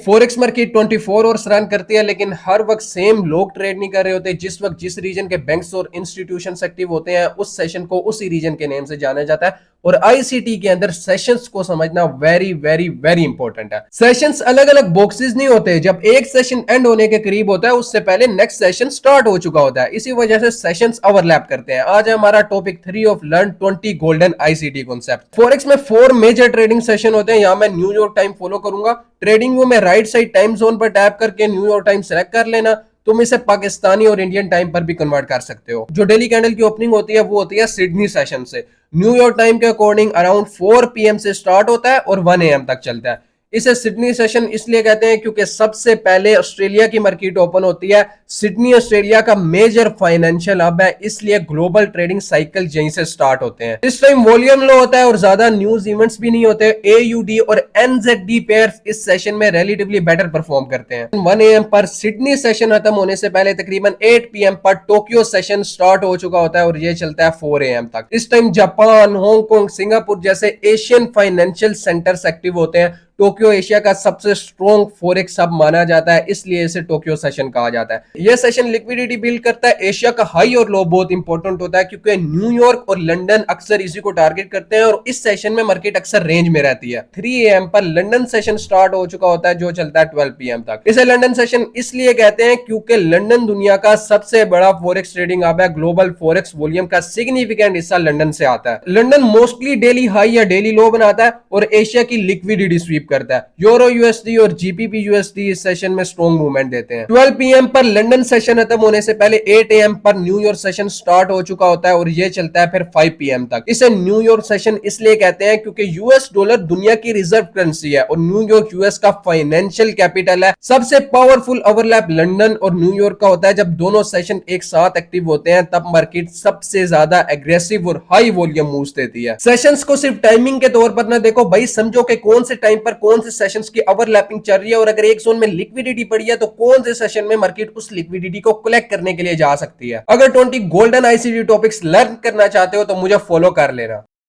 Forex market 24 hours run करती है, लेकिन हर वक्त सेम लोग ट्रेड नहीं कर रहे होते। जिस वक्त जिस रीजन के बैंक्स और इंस्टीट्यूशन एक्टिव होते हैं, उस सेशन को उसी रीजन के नेम से जाना जाता है। और आईसीटी के अंदर सेशंस को समझना वेरी वेरी वेरी इंपॉर्टेंट है। सेशंस अलग अलग बॉक्सेस नहीं होते। जब एक सेशन एंड होने के करीब होता है, उससे पहले नेक्स्ट सेशन स्टार्ट हो चुका होता है। इसी वजह से सेशंस ओवरलैप करते हैं। आज है हमारा topic 3 of learn 20 golden ICT concept. Forex में 4 मेजर ट्रेडिंग सेशन होते हैं। यहाँ मैं न्यूयॉर्क टाइम फॉलो करूंगा। ट्रेडिंग व्यू में राइट साइड टाइम जोन पर टैप करके न्यूयॉर्क टाइम सेलेक्ट कर लेना। तुम इसे पाकिस्तानी और इंडियन टाइम पर भी कन्वर्ट कर सकते हो। जो डेली कैंडल की ओपनिंग होती है वो होती है सिडनी सेशन से। न्यूयॉर्क टाइम के अकॉर्डिंग अराउंड 4 PM से स्टार्ट होता है और 1 AM तक चलता है। इसे सिडनी सेशन इसलिए कहते हैं क्योंकि सबसे पहले ऑस्ट्रेलिया की मार्केट ओपन होती है। सिडनी ऑस्ट्रेलिया का मेजर फाइनेंशियल हब है, इसलिए ग्लोबल ट्रेडिंग साइकिल यहीं से स्टार्ट होते हैं। इस टाइम वॉल्यूम लो होता है और ज्यादा न्यूज इवेंट्स भी नहीं होते। एयूडी और एनजेडी पेयर्स इस सेशन में रिलेटिवली बेटर परफॉर्म करते हैं। 1 AM पर सिडनी सेशन खत्म होने से पहले तकरीबन 8 PM पर टोक्यो सेशन स्टार्ट हो चुका होता है और ये चलता है 4 AM तक। इस टाइम जापान, हांगकांग, सिंगापुर जैसे एशियन फाइनेंशियल सेंटर्स एक्टिव होते हैं। टोक्यो एशिया का सबसे स्ट्रॉन्ग फॉरेक्स हब माना जाता है, इसलिए इसे टोक्यो सेशन कहा जाता है। यह सेशन लिक्विडिटी बिल्ड करता है। एशिया का हाई और लो बहुत इंपॉर्टेंट होता है क्योंकि न्यूयॉर्क और लंदन अक्सर इसी को टारगेट करते हैं और इस सेशन में मार्केट अक्सर रेंज में रहती है। 3 AM पर लंदन सेशन स्टार्ट हो चुका होता है जो चलता है 12 PM तक। इसे लंदन सेशन इसलिए कहते हैं क्योंकि लंदन दुनिया का सबसे बड़ा फॉरेक्स ट्रेडिंग हब है। ग्लोबल फॉरेक्स वॉल्यूम का सिग्निफिकेंट हिस्सा लंदन से आता है। लंदन मोस्टली डेली हाई या डेली लो बनाता है और एशिया की लिक्विडिटी स्वीप करता है। यूरो यूएसडी और जीबीपी यूएसडी इस सेशन में स्ट्रॉन्ग मूवमेंट देते हैं। 12 PM पर लंदन सेशन खत्म होने से पहले 8 AM पर न्यूयॉर्क सेशन स्टार्ट हो चुका होता है और ये चलता है फिर 5 PM तक। इसे न्यूयॉर्क सेशन इसलिए कहते हैं क्योंकि यूएस डॉलर दुनिया की रिजर्व करेंसी है और न्यूयॉर्क यूएस का फाइनेंशियल कैपिटल है। सबसे पावरफुल ओवरलैप लंदन और न्यूयॉर्क का होता है। जब दोनों सेशन एक साथ एक्टिव होते हैं तब मार्केट सबसे ज्यादा एग्रेसिव और हाई वॉल्यूम मूव्स देती है। सेशंस को सिर्फ टाइमिंग के तौर पर ना देखो भाई, समझो कि कौन से टाइम पर कौन से सेशंस की ओवरलैपिंग चल रही है और अगर एक जोन में लिक्विडिटी पड़ी है तो कौन से सेशन में मार्केट उस लिक्विडिटी को कलेक्ट करने के लिए जा सकती है। अगर 20 गोल्डन आईसीटी टॉपिक्स लर्न करना चाहते हो तो मुझे फॉलो कर लेना।